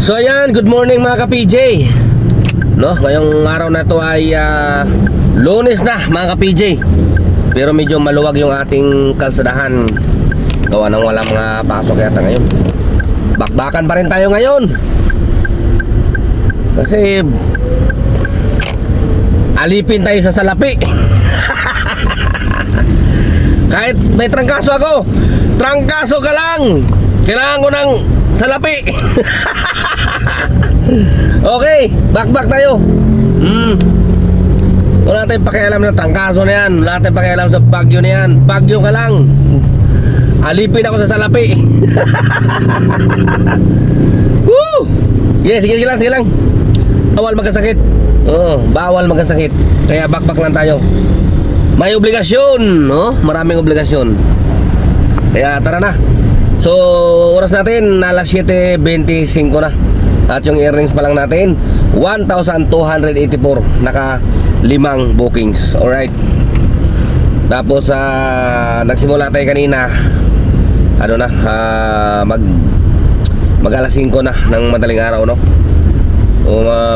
So ayan, good morning mga ka-PJ. No, ngayong araw na to ay Lunes na mga ka-PJ. Pero medyo maluwag yung ating kalsadahan. Gawa ng walang mga pasok yata ngayon. Bakbakan pa rin tayo ngayon. Kasi alipin tayo sa salapi. Kahit may trangkaso ako, trangkaso ka lang. Kailangan ko ng salapi. Okay, bakbak tayo. Wala tayong pakialam na trangkaso na yan. Wala tayong pakialam sa bagyo na yan. Bagyo ka lang. Alipin ako sa salapi. Woo! Sige lang. Bawal magkasakit. Bawal magkasakit. Kaya bakbak lang tayo. May obligasyon, no? Maraming obligasyon. Kaya tara na. So, oras natin alas 7:25 na. At yung earnings pa lang natin 1,284. Naka 5 bookings. Alright. Tapos nagsimula tayo kanina. Mag alas 5 na ng madaling araw, no?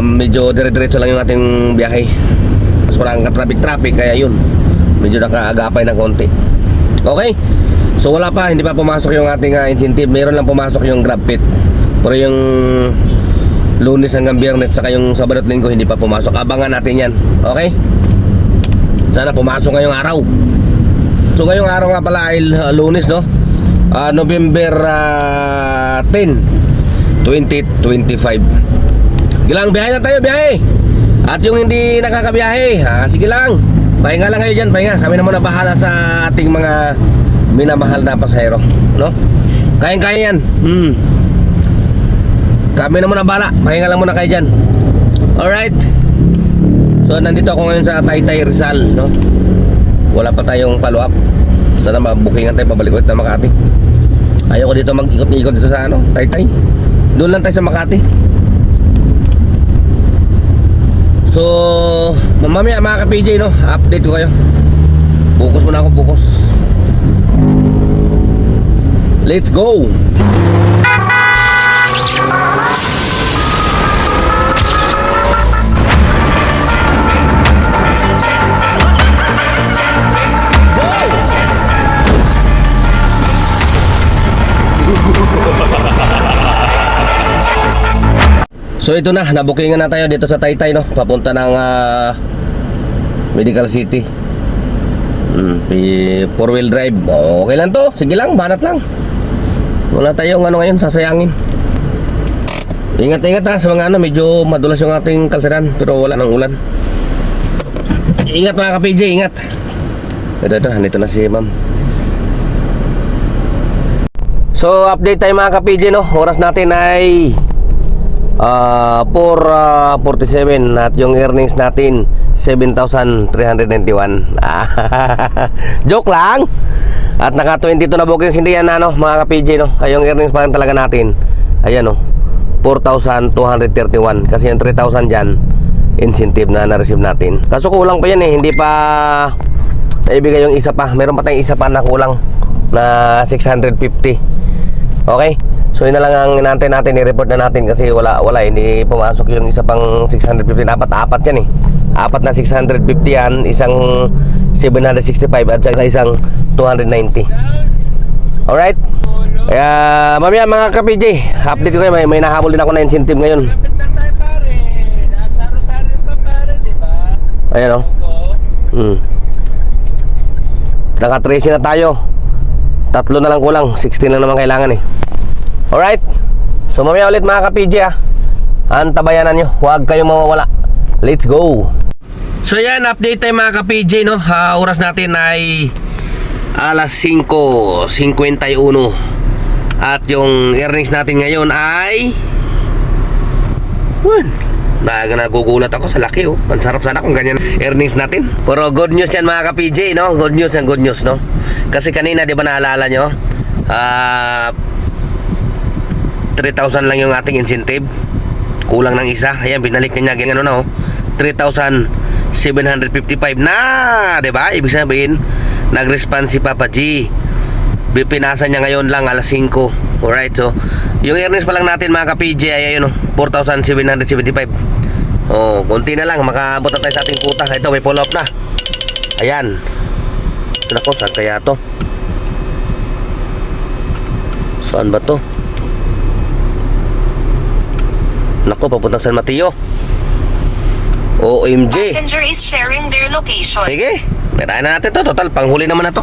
Medyo dire-diretso lang yung ating biyahe. Tapos walang ka-traffic kaya yun. Medyo nakaagapay ng konti. Okay? So wala pa, hindi pa pumasok yung ating incentive. Meron lang pumasok yung GrabPit. Pero yung Lunes hanggang Biyernes saka yung Sabado at Linggo hindi pa pumasok. Abangan natin yan. Okay? Sana pumasok ngayong araw. So ngayong araw nga pala ay Lunes, no? November 10, 2025. Gilang, biyahe na tayo, biyahe. At yung hindi nakakabiyahe, sige lang. Pahinga lang kayo dyan, pahinga. Kami na muna bahala sa ating mga minamahal na pasahero, no? Kayang-kaya yan. Kami na muna bahala. Pahinga lang muna kayo dyan. Alright. So nandito ako ngayon sa Taytay Rizal, no? Wala pa tayong follow up. Sana mabukingan tayo pabalik ulit na Makati. Ayoko dito mag-ikot-ikot dito sa Taytay. Doon lang tayo sa Makati. So mamaya mga ka-PJ, no? Update ko kayo. Focus muna ako, focus. Let's go. So ito na, nabukingan na tayo dito sa Taytay, no? Papunta ng Medical City. 4-wheel drive. Okay lang to, sige lang, banat lang. Wala tayong ngayon, sasayangin. Ingat sa mga medyo madulas yung ating kalsadahan. Pero wala nang ulan. Ingat mga ka-PJ, ingat. Ito, nandito na si ma'am. So update tayo mga ka-PJ, no? Oras natin ay 4:47 at yung earnings natin 7,391. Joke lang. At naka 22 na bookings, hindi yan mga ka-PJ, no? Ay yung earnings pa lang talaga natin. Ayan, no. 4,231 kasi yung 3,000 dyan incentive na na-receive natin. Kaso kulang pa yan hindi pa naibigay yung isa pa. Meron pa tayong isa pa na kulang na 650. Okay? So yun na lang ang inaantay natin, i-report na natin kasi wala hindi pumasok yung isa pang 650. Apat yan apat na 650 yan, isang 765 at saka isang 290. Alright? Kaya mamaya mga ka-PJ, update ko kayo, may nahabol din ako na incentive ngayon. Lapit na tayo pare, saro-saro pa pare, diba? Ayan, Naka 13 na tayo. 3 na lang kulang, 16 lang naman kailangan Alright. So mamaya ulit mga ka-PJ antabayanan nyo, huwag kayong mawawala. Let's go. So yan, update tayo mga ka-PJ, no? Oras natin ay alas 5:51. At yung earnings natin ngayon ay nagugulat ako sa laki Ang sarap sana kung ganyan earnings natin. Pero good news yan mga ka-PJ, no? Good news, no? Kasi kanina, di ba naalala nyo? 3,000 lang yung ating incentive. Kulang ng isa. Ayan, binalik niya yung 3,755 na, di ba? Ibig sabihin, nag-response si Papa G. Pinasa niya ngayon lang alas 5. Alright, so yung earnings pa lang natin mga ka-PJ ay ayun, 4,775. Oh, konti na lang, makaabot na tayo sa ating kuta. Ito, may follow up na. Ayan. Nako, saan kaya to? Saan ba to? Nako, papuntang San Mateo. OMG. Passenger is sharing their location. Sige, perahin na natin to. Total, panghuli naman na to.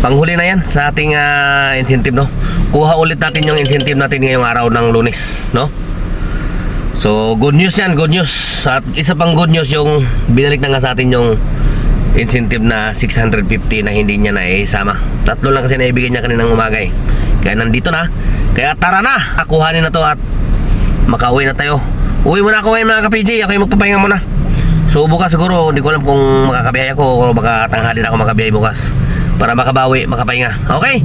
Panghuli na yan sa ating incentive, no? Kuha ulit natin yung incentive natin ngayong araw ng Lunes, no? So, good news yan, good news. At isa pang good news, yung binalik na nga sa atin yung incentive na 650 na hindi niya na isama. Tatlo lang kasi naibigay niya kaninang umaga eh. Kaya nandito na. Kaya tara na, kuhanin na to at makauwi na tayo. Uwi muna ako ngayon mga ka-PJ. Ako yung magpapahinga muna. So bukas siguro, hindi ko alam kung makakabiyay ako o baka tanghali na ako makabiyay bukas para makabawi, makapahinga. Okay?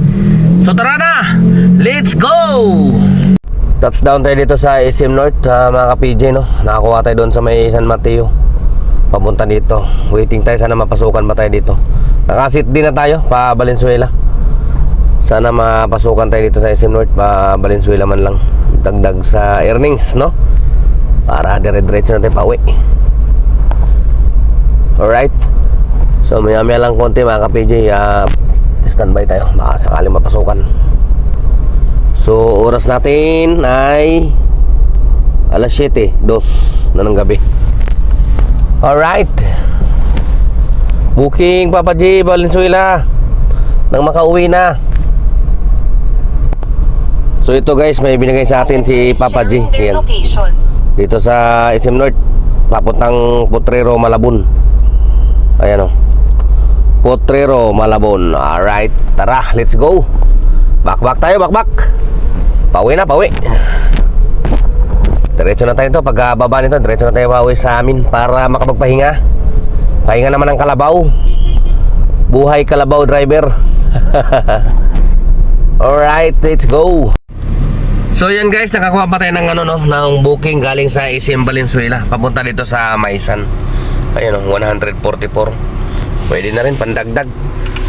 So tara na! Let's go! Touchdown tayo dito sa SM North, mga ka-PJ, no? Nakakuha tayo doon sa may San Mateo. Papunta dito. Waiting tayo, sana mapasukan ba tayo dito. Nakasit din na tayo pa Valenzuela. Sana mapasukan tayo dito sa SM North pa Valenzuela man lang. Dagdag sa earnings, no? Para dire-diretso na tayo pauwi. Alright. So maya-maya lang konti mga ka-PJ, standby tayo baka sakaling mapasukan. So oras natin ay alas 7:02 na ng gabi. Alright. Booking Papa G, Valenzuela nang makauwi na. So ito guys, may binigay sa atin si Papa G. Their Yan. location. Dito sa SM North, papuntang Potrero, Malabon. Ayan o, Potrero, Malabon. Alright, tara, let's go. Bakbak tayo, bakbak. Pauwi na, pauwi. Diretso na tayo to. Pag baba nito, diretso na tayo pauwi sa amin para makapagpahinga. Pahinga naman ng kalabaw. Buhay kalabaw driver. Alright, let's go. So yan guys, nakakuha pa tayo ng ng booking galing sa SM Valenzuela papunta dito sa Maisan. Ayun o, 144. Pwede na rin pandagdag.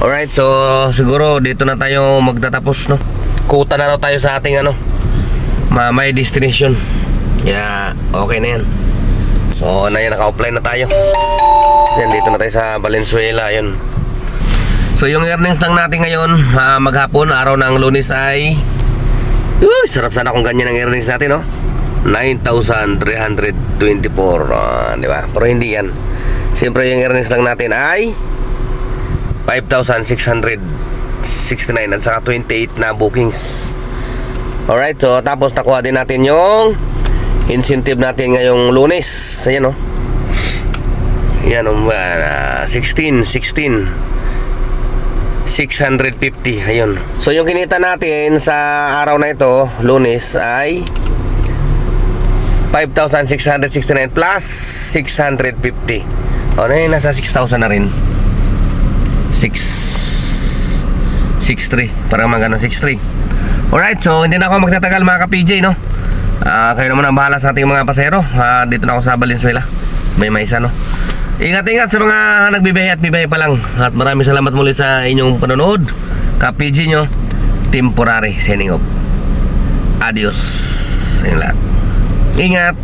Alright, so siguro dito na tayo magtatapos, no? Kuta na raw tayo sa ating may destination. Kaya okay na yan. So na yan, naka-offline na tayo. Kasi dito na tayo sa Valenzuela. Ayun. So yung earnings lang natin ngayon, maghapon, araw ng Lunes ay sarap sana kung ganyan ang earnings natin, no? 9,324, di ba? Pero hindi yan. Siyempre yung earnings lang natin ay 5,669 at saka 28 na bookings. Alright, so tapos nakuha din natin yung incentive natin ngayong Lunes. Ayan, no? Yan, 16 650, ayun. So yung kinita natin sa araw na ito, Lunes, ay 5,669 plus 650. O na yun, nasa 6,000 na rin. 663, parang magano 63. Alright, so hindi na ako magtatagal mga ka-PJ, no? Kayo naman ang bahala sa ating mga pasero. Dito na ako sa Valenzuela, may maisa, no? Ingat-ingat sa mga nagbibiyahe at bibiyahe pa lang. At maraming salamat muli sa inyong panonood. Ka-PJ nyo, temporary signing off. Adios sa inyo lahat. Ingat.